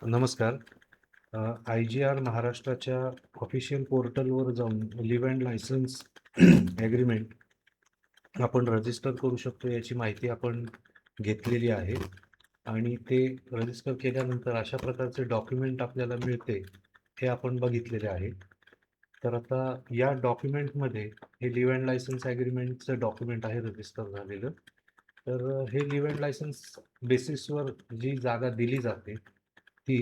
नमस्कार. IGR महाराष्ट्राच्या official पोर्टलवर जाऊन लिव्ह अँड लायसन्स ॲग्रीमेंट आपण रजिस्टर करू शकतो याची माहिती आपण घेतलेली आहे आणि ते रजिस्टर केल्यानंतर अशा प्रकारचे डॉक्युमेंट आपल्याला मिळते हे आपण बघितलेले आहे. तर आता या डॉक्युमेंटमध्ये हे लिव्ह अँड लायसन्स ॲग्रीमेंटचं डॉक्युमेंट आहे रजिस्टर झालेलं. तर हे लिव्ह अँड लायसन्स बेसिसवर जी जागा दिली जाते ती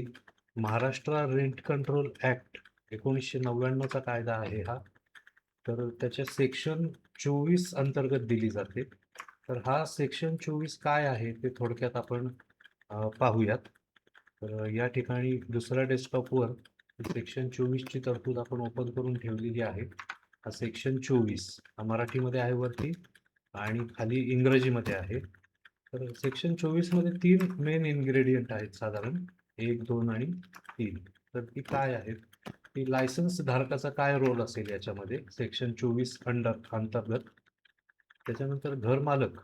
महाराष्ट्र रेंट कंट्रोल ॲक्ट 1999चा कायदा आहे हा. तर त्याच्या सेक्शन 24 अंतर्गत दिली जाते. तर हा सेक्शन 24 काय आहे ते थोडक्यात आपण पाहूयात. तर या ठिकाणी दुसऱ्या डेस्कटॉपवर सेक्शन 24 ची तरतूद आपण ओपन करून ठेवलेली आहे. हा सेक्शन 24 हा मराठीमध्ये आहे वरती आणि खाली इंग्रजीमध्ये आहे. तर सेक्शन 24 मध्ये 3 मेन इन्ग्रेडियंट आहेत साधारण 1, 2 आणि 3. तर ती काय आहेत? की लायसन्स धारकाचा काय रोल असेल याच्यामध्ये सेक्शन 24 अंतर्गत. त्याच्यानंतर घरमालक,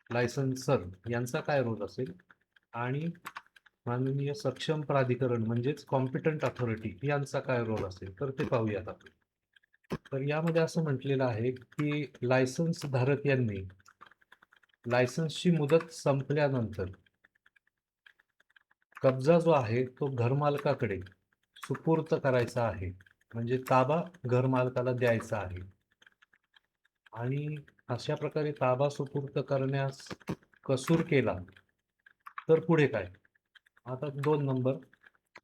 लायसन्सर यांचा काय रोल असेल आणि माननीय सक्षम प्राधिकरण म्हणजेच कॉम्पिटंट अथॉरिटी यांचा काय रोल असेल तर ते पाहूयात आपण. तर यामध्ये असं म्हटलेलं आहे की लायसन्स धारक यांनी लायसन्सची मुदत संपल्यानंतर कब्जा जो आहे तो घरमालकाकडे सुपूर्त करायचा आहे, म्हणजे ताबा घरमालकाला द्यायचा आहे. आणि अशा प्रकारे ताबा सुपूर्त करण्यास कसूर केला तर पुढे काय? आता 2 नंबर,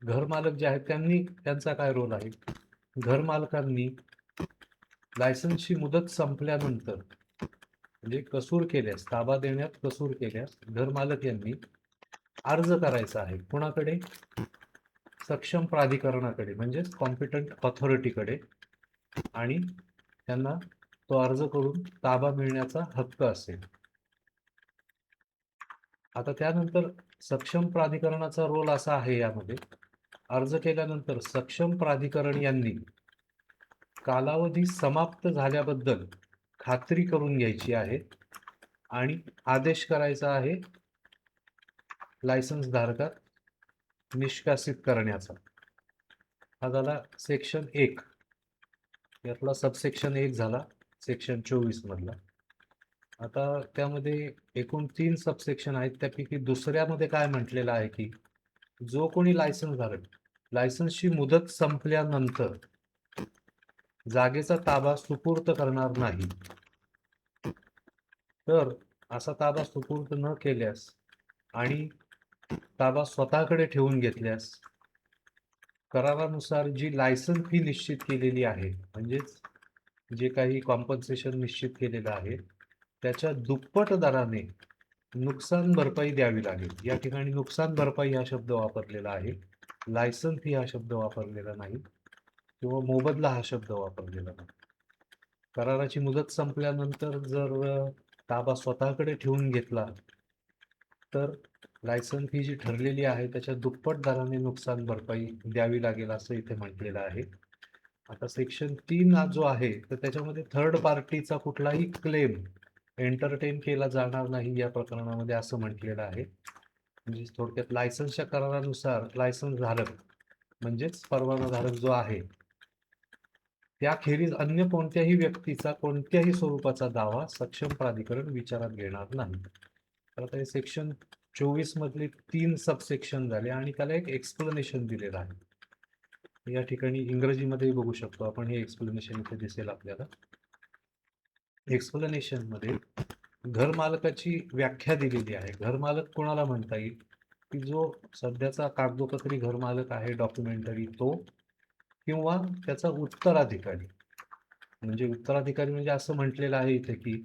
घरमालक जे आहेत त्यांचा काय रोल आहे? घरमालकांनी लायसन्सची मुदत संपल्यानंतर म्हणजे कसूर केल्यास, ताबा देण्यात कसूर केल्यास घरमालक यांनी अर्ज करायचा आहे. कोणाकडे? सक्षम प्राधिकरणाकडे म्हणजेच कॉम्पिटंट ऑथॉरिटीकडे. आणि त्यांना तो अर्ज करून ताबा मिळण्याचा हक्क असेल. आता त्यानंतर सक्षम प्राधिकरणाचा रोल असा आहे यामध्ये, अर्ज केल्यानंतर सक्षम प्राधिकरण यांनी कालावधी समाप्त झाल्याबद्दल खात्री करून घ्यायची आहे आणि आदेश करायचा आहे लायसन्स धारकात निष्कासित करण्याचा. हा झाला सेक्शन 1. यातला सबसेक्शन 1 झाला सेक्शन 24 मधला. आता त्यामध्ये एकूण 3 सबसेक्शन आहेत. त्यापैकी दुसऱ्यामध्ये काय म्हटलेलं आहे की जो कोणी लायसन्स धारक लायसन्सची मुदत संपल्यानंतर जागेचा ताबा सुपूर्त करणार नाही, तर असा ताबा सुपूर्त न केल्यास आणि ताबा स्वतःकडे ठेवून घेतल्यास करारानुसार जी लायसन्स फी निश्चित केलेली आहे, म्हणजेच जे काही कॉम्पन्सेशन निश्चित केलेलं आहे त्याच्या दुप्पट दराने नुकसान भरपाई द्यावी लागेल. या ठिकाणी नुकसान भरपाई हा शब्द वापरलेला आहे, लायसन्स फी हा शब्द वापरलेला नाही किंवा मोबदला हा शब्द वापरलेला नाही. कराराची मुदत संपल्यानंतर जर ताबा स्वतःकडे ठेवून घेतला तर लायसन्स फी जी ठरलेली आहे त्याच्या दुप्पट दराने नुकसान भरपाई द्यावी लागेल असं इथे म्हटलेलं आहे. आता सेक्शन 3 हा जो आहे तर त्याच्यामध्ये थर्ड पार्टीचा कुठलाही क्लेम एंटरटेन केला जाणार नाही या प्रकरणामध्ये असं म्हटलेलं आहे. म्हणजे थोडक्यात लायसन्सच्या करारानुसार लायसन्स धारक म्हणजेच परवानाधारक जो आहे त्याखेरीज अन्य कोणत्याही व्यक्तीचा कोणत्याही स्वरूपाचा दावा सक्षम प्राधिकरण विचारात घेणार नाही. तर आता हे सेक्शन 24 मधले 3 सबसेक्शन झाले आणि त्याला एक एक्सप्लेनेशन दिलेलं आहे. या ठिकाणी इंग्रजीमध्ये बघू शकतो आपण, हे एक्सप्लेनेशन इथे दिसेल आपल्याला. एक्सप्लेनेशन मध्ये घरमालकाची व्याख्या दिलेली आहे. घरमालक कोणाला म्हणता येईल? की जो सध्याचा कागदोपत्री घरमालक आहे डॉक्युमेंटरी तो, किंवा त्याचा उत्तराधिकारी. म्हणजे उत्तराधिकारी म्हणजे असं म्हटलेलं आहे इथे की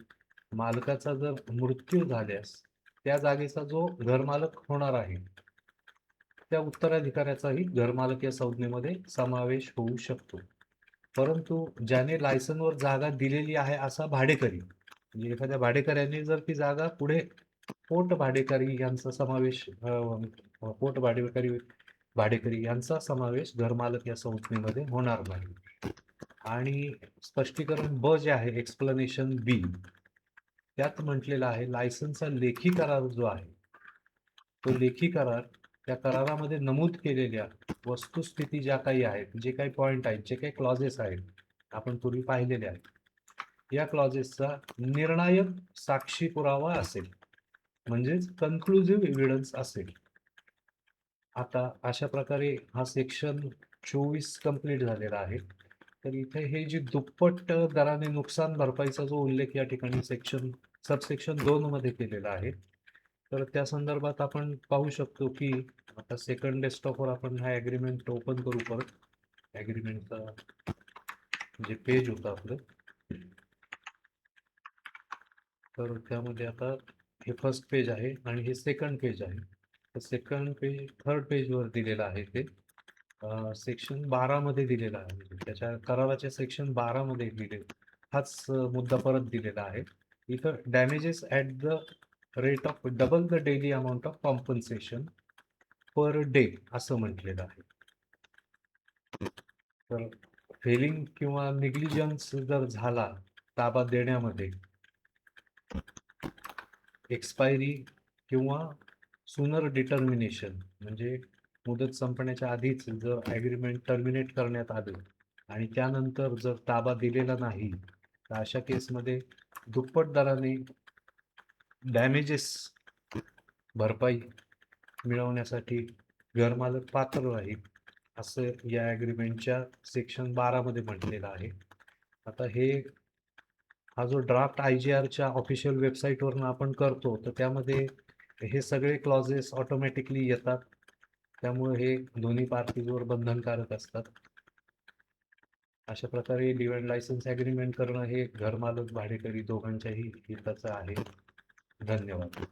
मालकाचा जर मृत्यू झाल्यास त्या जागेचा जो घरमालक होणार आहे त्या उत्तराधिकाऱ्याचाही घरमालक या संज्ञेमध्ये समावेश होऊ शकतो. परंतु ज्याने लायसनवर जागा दिलेली आहे असा भाडेकरी, म्हणजे एखाद्या भाडेकऱ्याने जर ती जागा पुढे पोट भाडेकरी यांचा समावेश पोट भाडेकरी यांचा समावेश घरमालक या संज्ञेमध्ये होणार नाही. आणि स्पष्टीकरण ब जे आहे एक्सप्लेनेशन बी त्यात म्हटलेलं आहे लायसन्सचा लेखी करार जो आहे तो लेखी करार त्या करारामध्ये नमूद केलेल्या वस्तुस्थिती ज्या काही आहेत, जे काही पॉईंट आहेत, जे काही क्लॉजेस आहेत, आपण पूर्वी पाहिलेले आहेत, या क्लॉजेसचा निर्णायक साक्षी पुरावा असेल, म्हणजेच कन्क्लुझिव्ह एव्हिडन्स असेल. आता अशा प्रकारे हा सेक्शन 24 कंप्लीट झालेला आहे. तर इथे हे जी दुप्पट दराने नुकसान भरपाईचा जो उल्लेख या ठिकाणी सबसेक्शन 2 मध्ये केलेला आहे. तर त्या संदर्भात आपण पाहू शकतो की आता सेकंड डेस्कटॉपवर आपण हा ॲग्रीमेंट ओपन करू परत. ॲग्रीमेंटचा जे पेज होतं आपलं, तर त्यामध्ये आता हे फर्स्ट पेज आहे आणि हे सेकंड पेज आहे. तर सेकंड पेज थर्ड पेजवर दिलेलं आहे ते सेक्शन 12 मध्ये दिलेला आहे. म्हणजे त्याच्या कराराच्या सेक्शन 12 मध्ये हाच मुद्दा परत दिलेला आहे. इथं damages at the rate of double the daily amount of compensation per day असं म्हटलेलं आहे. तर फेलिंग किंवा निग्लिजन्स जर झाला ताबा देण्यामध्ये, एक्सपायरी किंवा सुनर डिटर्मिनेशन म्हणजे मुदत संपण्याच्या आधीच जर ॲग्रीमेंट टर्मिनेट करण्यात आलं आणि त्यानंतर जर ताबा दिलेला नाही, तर अशा केसमध्ये दुप्पट दराने डॅमेजेस भरपाई मिळवण्यासाठी घरमालक पात्र राहील असं या ॲग्रीमेंटच्या सेक्शन 12 मध्ये म्हटलेलं आहे. आता हा जो ड्राफ्ट IGRच्या ऑफिशियल वेबसाईटवरून आपण करतो, तर त्यामध्ये हे सगळे क्लॉजेस ऑटोमॅटिकली येतात. त्यामुळे हे दोन्ही पार्टीजवर बंधनकारक असतात. अशा प्रकारे लिव्ह अँड लायसन्स ॲग्रीमेंट करणं हे घरमालक भाडेकरी दोघांच्याही हिताचं आहे. धन्यवाद.